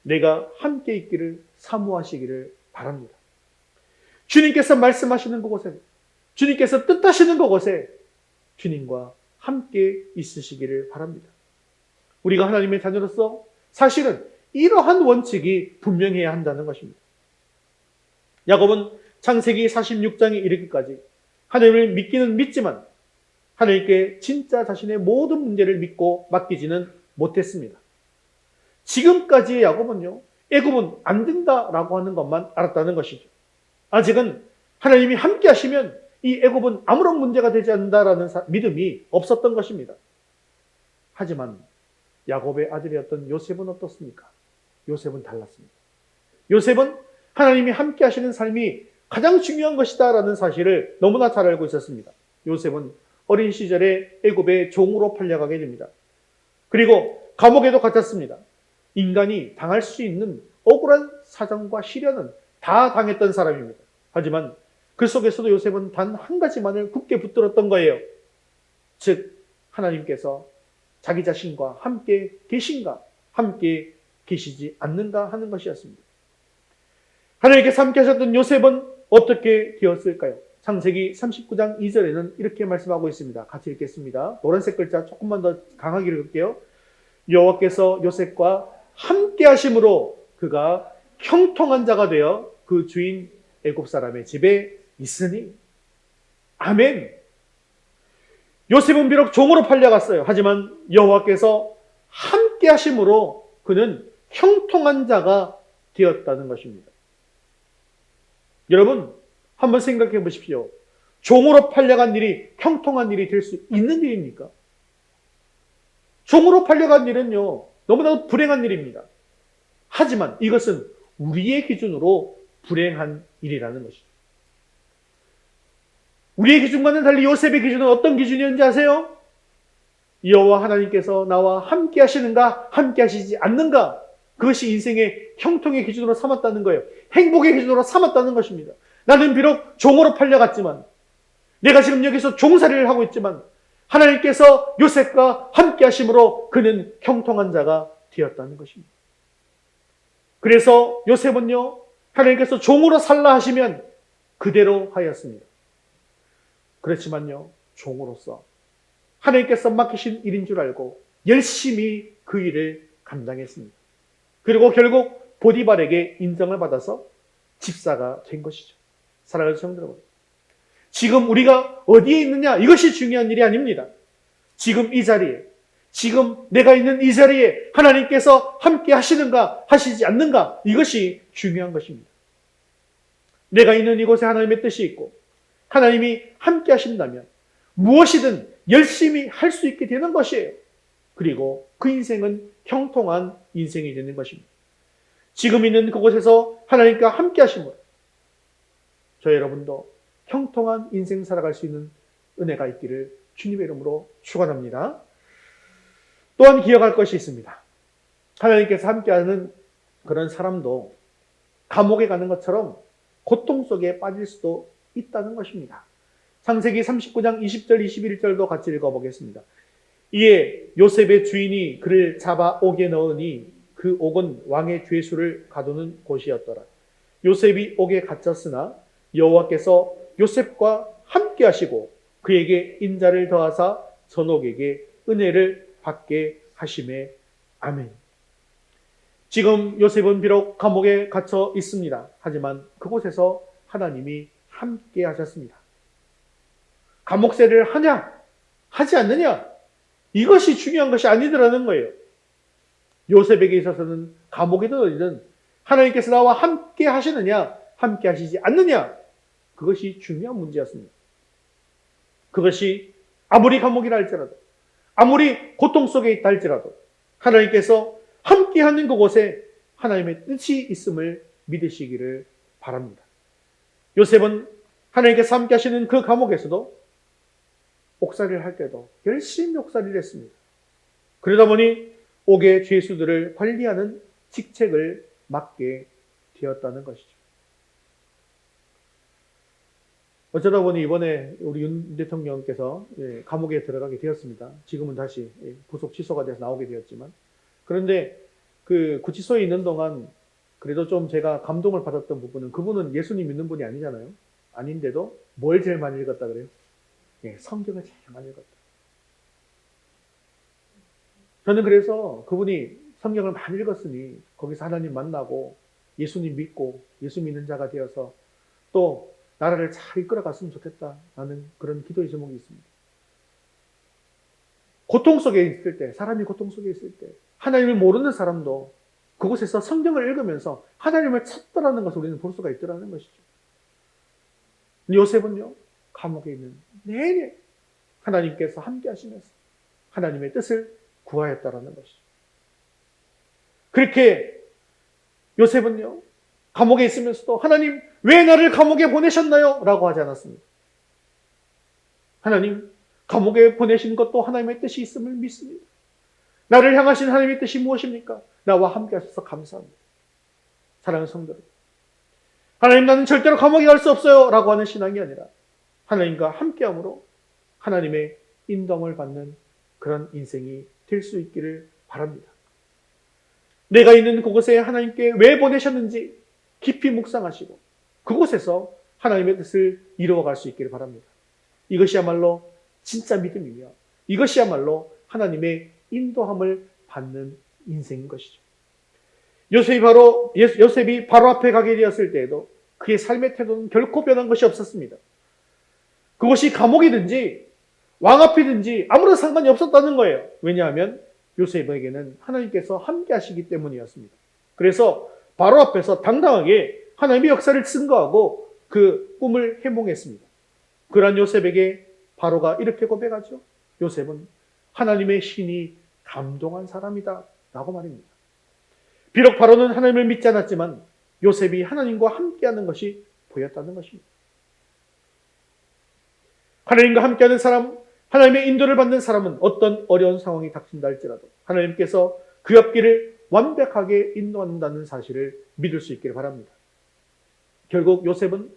S6: 내가 함께 있기를 사모하시기를 바랍니다. 주님께서 말씀하시는 그곳에, 주님께서 뜻하시는 그곳에 주님과 함께 있으시기를 바랍니다. 우리가 하나님의 자녀로서 사실은 이러한 원칙이 분명해야 한다는 것입니다. 야곱은 창세기 46장에 이르기까지 하나님을 믿기는 믿지만 하나님께 진짜 자신의 모든 문제를 믿고 맡기지는 못했습니다. 지금까지의 야곱은요, 애굽은 안 된다라고 하는 것만 알았다는 것이죠. 아직은 하나님이 함께 하시면 이 애굽은 아무런 문제가 되지 않는다라는 믿음이 없었던 것입니다. 하지만 야곱의 아들이었던 요셉은 어떻습니까? 요셉은 달랐습니다. 요셉은 하나님이 함께 하시는 삶이 가장 중요한 것이다라는 사실을 너무나 잘 알고 있었습니다. 요셉은 어린 시절에 애굽의 종으로 팔려가게 됩니다. 그리고 감옥에도 갇혔습니다. 인간이 당할 수 있는 억울한 사정과 시련은 다 당했던 사람입니다. 하지만 그 속에서도 요셉은 단 한 가지만을 굳게 붙들었던 거예요. 즉, 하나님께서 자기 자신과 함께 계신가, 함께 계시지 않는가 하는 것이었습니다. 하나님께서 함께 하셨던 요셉은 어떻게 되었을까요? 창세기 39장 2절에는 이렇게 말씀하고 있습니다. 같이 읽겠습니다. 노란색 글자 조금만 더 강하게 읽을게요. 여호와께서 요셉과 함께 하심으로 그가 형통한 자가 되어 그 주인 애굽 사람의 집에 있으니. 아멘. 요셉은 비록 종으로 팔려갔어요. 하지만 여호와께서 함께 하심으로 그는 형통한 자가 되었다는 것입니다. 여러분, 한번 생각해 보십시오. 종으로 팔려간 일이 형통한 일이 될 수 있는 일입니까? 종으로 팔려간 일은요, 너무나도 불행한 일입니다. 하지만 이것은 우리의 기준으로 불행한 일이라는 것이죠. 우리의 기준과는 달리 요셉의 기준은 어떤 기준이었는지 아세요? 여호와 하나님께서 나와 함께 하시는가, 함께 하시지 않는가, 그것이 인생의 형통의 기준으로 삼았다는 거예요. 행복의 기준으로 삼았다는 것입니다. 나는 비록 종으로 팔려갔지만, 내가 지금 여기서 종살이를 하고 있지만 하나님께서 요셉과 함께 하심으로 그는 형통한 자가 되었다는 것입니다. 그래서 요셉은요, 하나님께서 종으로 살라 하시면 그대로 하였습니다. 그렇지만요, 종으로서 하나님께서 맡기신 일인 줄 알고 열심히 그 일을 감당했습니다. 그리고 결국 보디발에게 인정을 받아서 집사가 된 것이죠. 사랑하는 성도 여러분, 지금 우리가 어디에 있느냐, 이것이 중요한 일이 아닙니다. 지금 이 자리에, 지금 내가 있는 이 자리에 하나님께서 함께 하시는가, 하시지 않는가, 이것이 중요한 것입니다. 내가 있는 이곳에 하나님의 뜻이 있고 하나님이 함께 하신다면 무엇이든 열심히 할 수 있게 되는 것이에요. 그리고 그 인생은 형통한 인생이 되는 것입니다. 지금 있는 그곳에서 하나님과 함께 하심으로 저 여러분도 형통한 인생 살아갈 수 있는 은혜가 있기를 주님의 이름으로 축원합니다. 또한 기억할 것이 있습니다. 하나님께서 함께하는 그런 사람도 감옥에 가는 것처럼 고통 속에 빠질 수도 있다는 것입니다. 창세기 39장 20절 21절도 같이 읽어보겠습니다. 이에 요셉의 주인이 그를 잡아 옥에 넣으니 그 옥은 왕의 죄수를 가두는 곳이었더라. 요셉이 옥에 갇혔으나 여호와께서 요셉과 함께 하시고 그에게 인자를 더하사 전옥에게 은혜를 받게 하심에 아멘. 지금 요셉은 비록 감옥에 갇혀 있습니다. 하지만 그곳에서 하나님이 함께 하셨습니다. 감옥세를 하냐? 하지 않느냐? 이것이 중요한 것이 아니더라는 거예요. 요셉에게 있어서는 감옥이든 어디든 하나님께서 나와 함께 하시느냐, 함께 하시지 않느냐, 그것이 중요한 문제였습니다. 그것이 아무리 감옥이라 할지라도, 아무리 고통 속에 있다 할지라도 하나님께서 함께하는 그곳에 하나님의 뜻이 있음을 믿으시기를 바랍니다. 요셉은 하나님께서 함께 하시는 그 감옥에서도 옥살이를 할 때도 열심히 옥살이를 했습니다. 그러다 보니 옥의 죄수들을 관리하는 직책을 맡게 되었다는 것이죠. 어쩌다 보니 이번에 우리 윤 대통령께서 감옥에 들어가게 되었습니다. 지금은 다시 구속 취소가 돼서 나오게 되었지만, 그런데 그 구치소에 있는 동안 그래도 좀 제가 감동을 받았던 부분은, 그분은 예수님 믿는 분이 아니잖아요. 아닌데도 뭘 제일 많이 읽었다 그래요? 성경을 제일 많이 읽었다. 저는 그래서 그분이 성경을 많이 읽었으니 거기서 하나님 만나고 예수님 믿고 예수 믿는 자가 되어서 또 나라를 잘 이끌어 갔으면 좋겠다라는 그런 기도의 제목이 있습니다. 고통 속에 있을 때, 사람이 고통 속에 있을 때 하나님을 모르는 사람도 그곳에서 성경을 읽으면서 하나님을 찾더라는 것을 우리는 볼 수가 있더라는 것이죠. 요셉은요, 감옥에 있는 내내 하나님께서 함께 하시면서 하나님의 뜻을 구하였다라는 것이죠. 그렇게 요셉은요, 감옥에 있으면서도 하나님 왜 나를 감옥에 보내셨나요? 라고 하지 않았습니다. 하나님 감옥에 보내신 것도 하나님의 뜻이 있음을 믿습니다. 나를 향하신 하나님의 뜻이 무엇입니까? 나와 함께 하셔서 감사합니다. 사랑하는 성도 여러분, 하나님 나는 절대로 감옥에 갈 수 없어요 라고 하는 신앙이 아니라 하나님과 함께함으로 하나님의 인도함을 받는 그런 인생이 될 수 있기를 바랍니다. 내가 있는 그곳에 하나님께 왜 보내셨는지 깊이 묵상하시고 그곳에서 하나님의 뜻을 이루어갈 수 있기를 바랍니다. 이것이야말로 진짜 믿음이며 이것이야말로 하나님의 인도함을 받는 인생인 것이죠. 요셉이 바로 앞에 가게 되었을 때에도 그의 삶의 태도는 결코 변한 것이 없었습니다. 그것이 감옥이든지 왕 앞이든지 아무런 상관이 없었다는 거예요. 왜냐하면 요셉에게는 하나님께서 함께 하시기 때문이었습니다. 그래서 바로 앞에서 당당하게 하나님의 역사를 증거하고 그 꿈을 해몽했습니다. 그러한 요셉에게 바로가 이렇게 고백하죠. 요셉은 하나님의 신이 감동한 사람이다 라고 말입니다. 비록 바로는 하나님을 믿지 않았지만 요셉이 하나님과 함께하는 것이 보였다는 것입니다. 하나님과 함께하는 사람, 하나님의 인도를 받는 사람은 어떤 어려운 상황이 닥친다 할지라도 하나님께서 그 앞길을 완벽하게 인도한다는 사실을 믿을 수 있기를 바랍니다. 결국 요셉은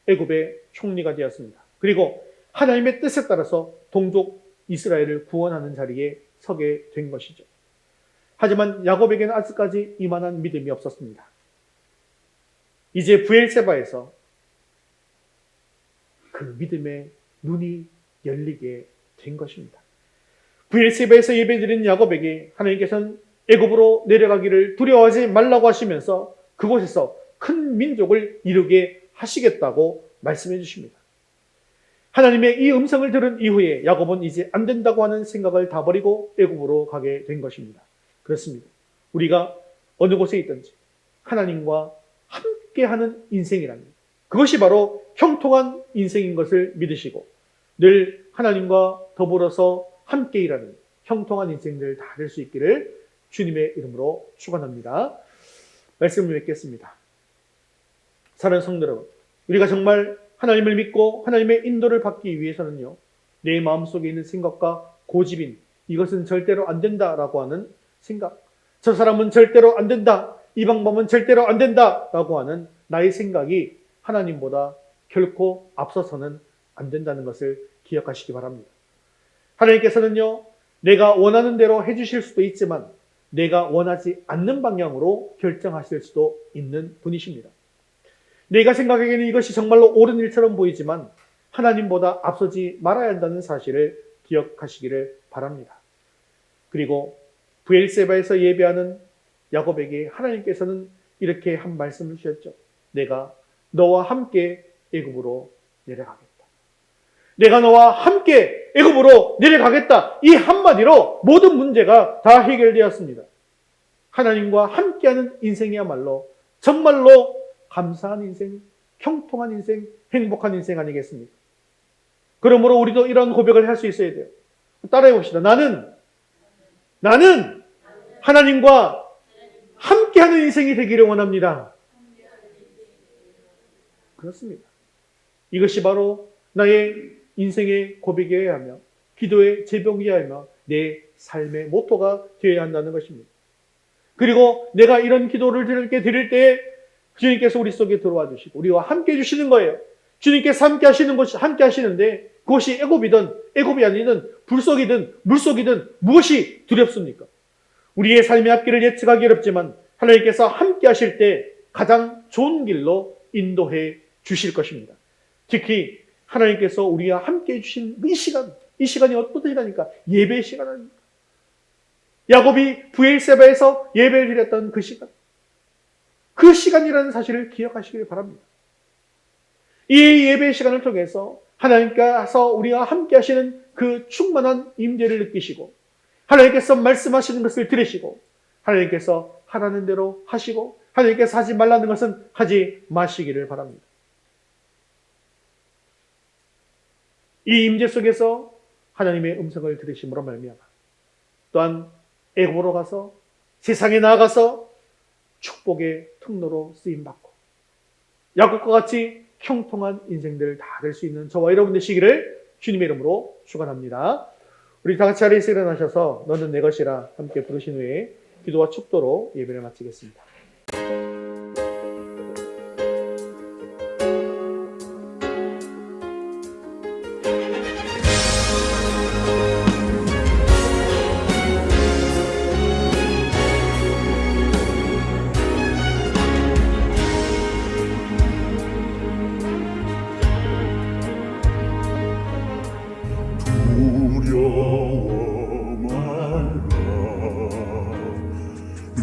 S6: 애굽의 총리가 되었습니다. 그리고 하나님의 뜻에 따라서 동족 이스라엘을 구원하는 자리에 서게 된 것이죠. 하지만 야곱에게는 아직까지 이만한 믿음이 없었습니다. 이제 브엘세바에서 그 믿음의 눈이 열리게 된 것입니다. 브엘세바에서 예배드린 야곱에게 하나님께서는 애굽으로 내려가기를 두려워하지 말라고 하시면서 그곳에서 큰 민족을 이루게 하시겠다고 말씀해 주십니다. 하나님의 이 음성을 들은 이후에 야곱은 이제 안 된다고 하는 생각을 다 버리고 애굽으로 가게 된 것입니다. 그렇습니다. 우리가 어느 곳에 있든지 하나님과 함께하는 인생이라는 그것이 바로 형통한 인생인 것을 믿으시고 늘 하나님과 더불어서 함께 일하는 형통한 인생들 다 될 수 있기를 주님의 이름으로 축원합니다. 말씀을 맺겠습니다. 사랑하는 성도 여러분, 우리가 정말 하나님을 믿고 하나님의 인도를 받기 위해서는요, 내 마음속에 있는 생각과 고집인 이것은 절대로 안 된다라고 하는 생각, 저 사람은 절대로 안 된다, 이 방법은 절대로 안 된다라고 하는 나의 생각이 하나님보다 결코 앞서서는 안 된다는 것을 기억하시기 바랍니다. 하나님께서는요, 내가 원하는 대로 해주실 수도 있지만 내가 원하지 않는 방향으로 결정하실 수도 있는 분이십니다. 내가 생각하기에는 이것이 정말로 옳은 일처럼 보이지만 하나님보다 앞서지 말아야 한다는 사실을 기억하시기를 바랍니다. 그리고 브엘세바에서 예배하는 야곱에게 하나님께서는 이렇게 한 말씀을 주셨죠. 내가 너와 함께 애굽으로 내려가겠다. 내가 너와 함께 애굽으로 내려가겠다. 이 한마디로 모든 문제가 다 해결되었습니다. 하나님과 함께하는 인생이야말로 정말로 감사한 인생, 형통한 인생, 행복한 인생 아니겠습니까? 그러므로 우리도 이런 고백을 할 수 있어야 돼요. 따라해 봅시다. 나는 하나님과 함께하는 인생이 되기를 원합니다. 그렇습니다. 이것이 바로 나의 인생의 고백이어야 하며 기도의 제목이어야 하며 내 삶의 모토가 되어야 한다는 것입니다. 그리고 내가 이런 기도를 주님께 드릴 때 주님께서 우리 속에 들어와 주시고 우리와 함께 해주시는 거예요. 주님께서 함께 하시는 것이 함께 하시는데 그것이 애굽이 아니든 불속이든 물속이든 무엇이 두렵습니까? 우리의 삶의 앞길을 예측하기 어렵지만 하나님께서 함께 하실 때 가장 좋은 길로 인도해 주실 것입니다. 특히 하나님께서 우리와 함께 해주신 이 시간이 어떤 시간입니까? 예배 시간 아닙니까? 야곱이 브엘세바에서 예배를 드렸던 그 시간, 그 시간이라는 사실을 기억하시길 바랍니다. 이 예배 시간을 통해서 하나님께서 우리와 함께 하시는 그 충만한 임재를 느끼시고 하나님께서 말씀하시는 것을 들으시고 하나님께서 하라는 대로 하시고 하나님께서 하지 말라는 것은 하지 마시기를 바랍니다. 이 임재 속에서 하나님의 음성을 들으심으로 말미암아 또한 애굽으로 가서 세상에 나아가서 축복의 통로로 쓰임받고 야곱과 같이 형통한 인생들을 다 될 수 있는 저와 여러분 되시기를 주님의 이름으로 축원합니다. 우리 다 같이 자리에서 일어나셔서 너는 내 것이라 함께 부르신 후에 기도와 축도로 예배를 마치겠습니다.
S7: 두려워 말라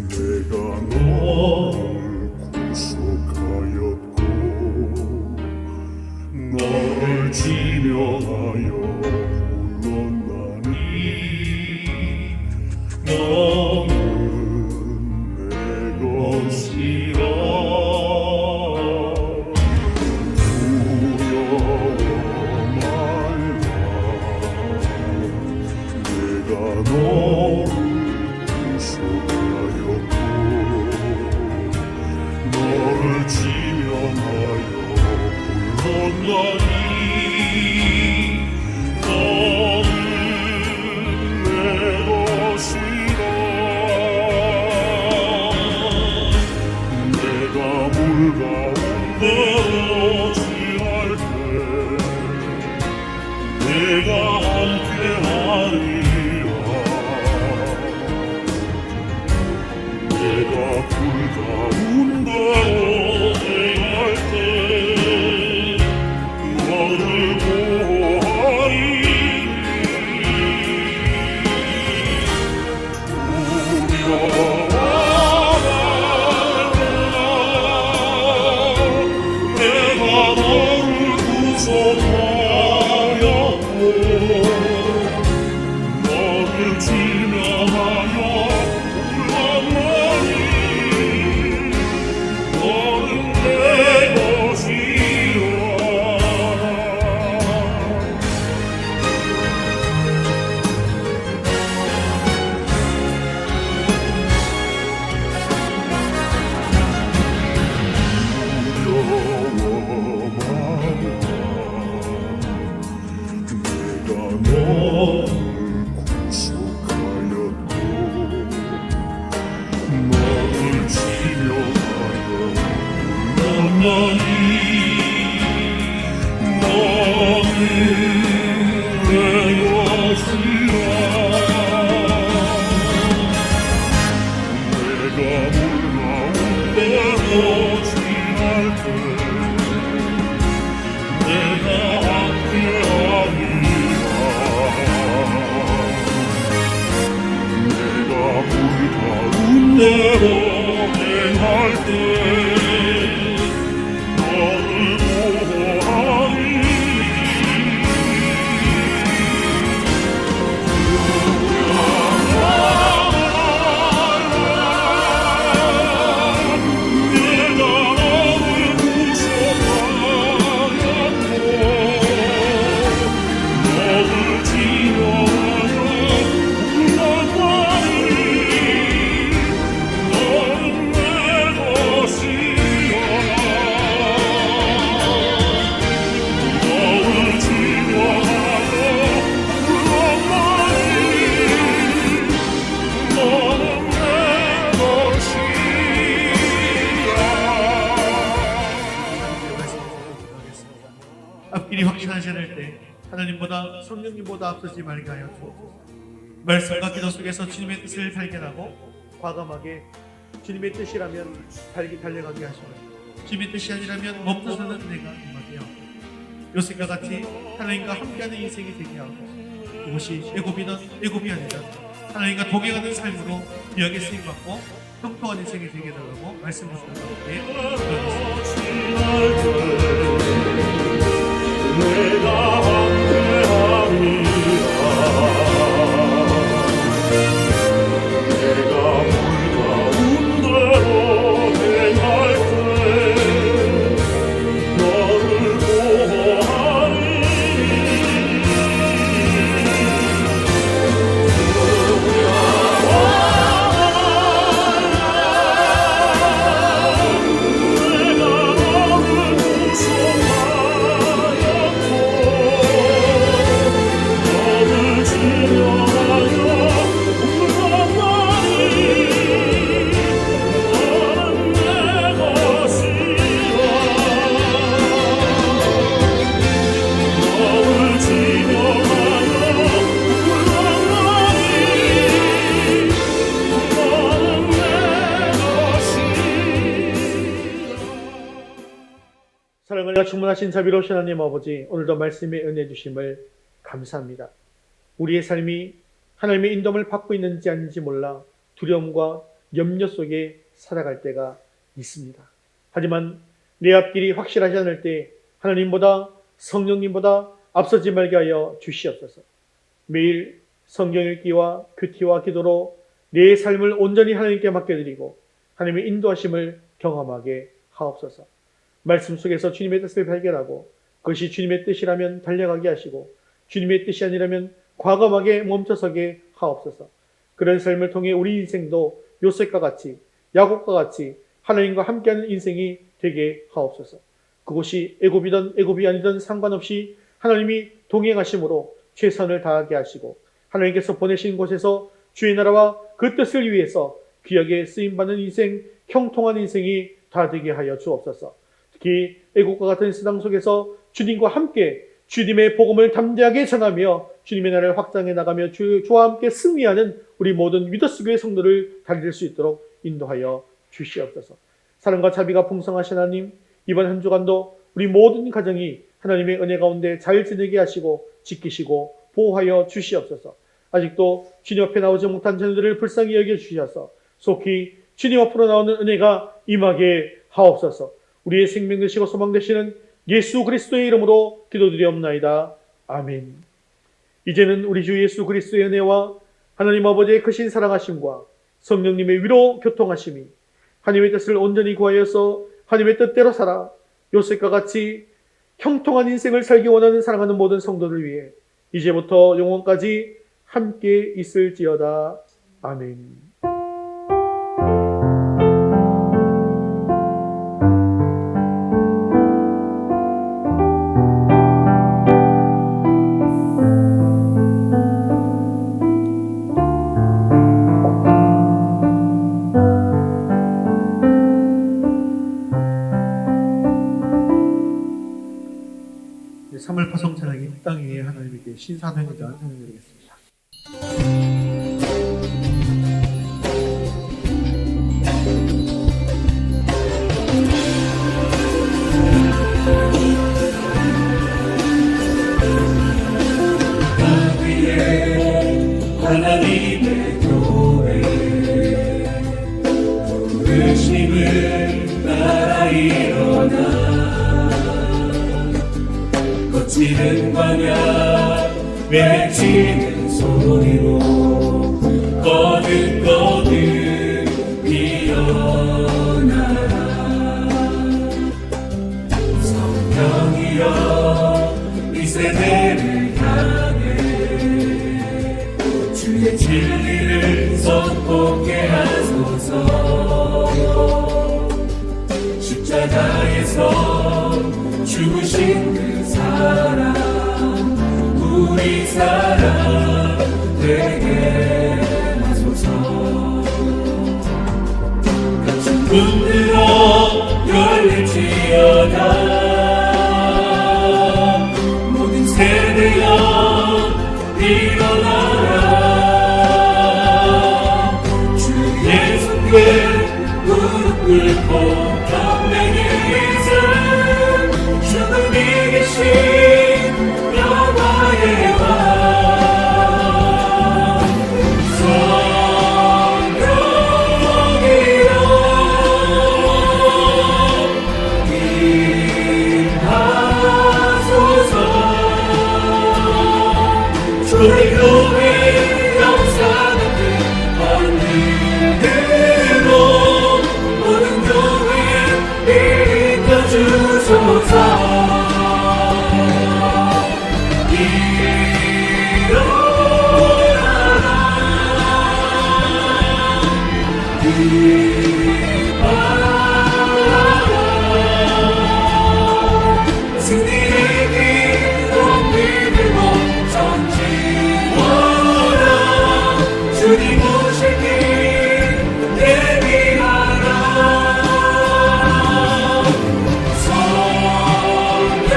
S7: 내가 너를 구속하였고 너를 지명하여 불렀나니 너는 내 것이라 너를 구속하였고 너를 지명하여 불렀나니 너는 내 것이라 내가 물 가운데 취할 때 내가 함께하리 내가 불 가운데 행할 때
S1: 앞길이 확신하지 않을 때 하나님보다 성령님보다 앞서지 말게 하여 주옵소서. 말씀과 기도 속에서 주님의 뜻을 발견하고
S6: 과감하게 주님의 뜻이라면 달려가게 하시고
S1: 주님의 뜻이 아니라면 멈춰서는 은혜가 임하게 하고 요셉과 같이 하나님과 함께하는 인생이 되게 하고 그것이 애굽이든 애굽이 아니든 하나님과 동행하는 삶으로 귀하게 쓰임받고 형통한 인생이 되게 달라고 말씀을 주셨기에
S7: 내가 함께함이라 내가 물 가운데로 행할 때 너를 보호하리 내가 너를 구속하였고 너를 지명하여 불렀나니 너는 내 것이라 너를 지명하여 불렀나니 너는 내 것이라.
S6: 사랑과 충만하신 자비로우신 하나님 아버지, 오늘도 말씀의 은혜 주심을 감사합니다. 우리의 삶이 하나님의 인도함을 받고 있는지 아닌지 몰라 두려움과 염려 속에 살아갈 때가 있습니다. 하지만 내 앞길이 확실하지 않을 때 하나님보다 성령님보다 앞서지 말게 하여 주시옵소서. 매일 성경 읽기와 큐티와 기도로 내 삶을 온전히 하나님께 맡겨드리고 하나님의 인도하심을 경험하게 하옵소서. 말씀 속에서 주님의 뜻을 발견하고 그것이 주님의 뜻이라면 달려가게 하시고 주님의 뜻이 아니라면 과감하게 멈춰서게 하옵소서. 그런 삶을 통해 우리 인생도 요셉과 같이 야곱과 같이 하나님과 함께하는 인생이 되게 하옵소서. 그곳이 애굽이든 애굽이 아니든 상관없이 하나님이 동행하심으로 최선을 다하게 하시고 하나님께서 보내신 곳에서 주의 나라와 그 뜻을 위해서 귀하게 쓰임받는 인생, 형통한 인생이 다 되게 하여 주옵소서. 특히 애국과 같은 세상 속에서 주님과 함께 주님의 복음을 담대하게 전하며 주님의 나라를 확장해 나가며 주와 함께 승리하는 우리 모든 위더스교회 성도를 다릴 수 있도록 인도하여 주시옵소서. 사랑과 자비가 풍성하신 하나님, 이번 한 주간도 우리 모든 가정이 하나님의 은혜 가운데 잘 지내게 하시고 지키시고 보호하여 주시옵소서. 아직도 주님 앞에 나오지 못한 자녀들을 불쌍히 여겨주셔서 속히 주님 앞으로 나오는 은혜가 임하게 하옵소서. 우리의 생명 되시고 소망 되시는 예수 그리스도의 이름으로 기도드리옵나이다. 아멘. 이제는 우리 주 예수 그리스도의 은혜와 하나님 아버지의 크신 사랑하심과 성령님의 위로 교통하심이 하나님의 뜻을 온전히 구하여서 하나님의 뜻대로 살아 요셉과 같이 형통한 인생을 살기 원하는 사랑하는 모든 성도를 위해 이제부터 영원까지 함께 있을지어다. 아멘.
S1: 사물 파송 찬양이 이 땅 위에 하나님께 신사명전 찬양드리겠습니다.
S2: 하나님의 교회 부르심을 따라 일어나 거치는 광야 외치는 소리로 거듭 일어나라 성령이여 이 세대를 향해 주의 진리를 선포케 하소서 십자가에서 죽으신 그 사랑 우리 사랑 되게 하소서 같은 문으로 열릴지어다 모든 세대여 일어나라 주 예수께 무릎 꿇고 경배의 이름 죽음이 계신 여호와의 왕 성령이여 임하소서 주의 교회 영상을 언니들로 모든 교회에 이끌어주소서 승리의 길로 믿고 전진하라 주님 오실 길 대비하라 성령이여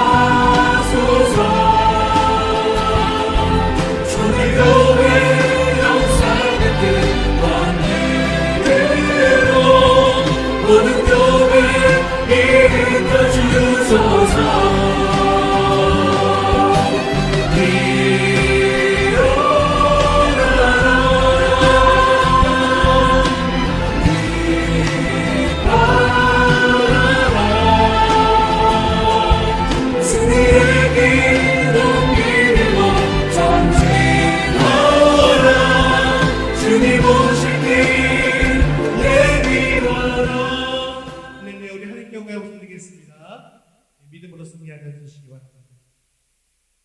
S2: 임하소서 초대교회 영상의 뜻 원리대로 모든 교회 이끌어주소서 승리의 길로 밀고 전진하라 주님 오실 길 예비하라
S1: 할렐루야. 우리 하나님께 영광을 드리겠습니다. 믿음으로 승리하여 주시기 바랍니다.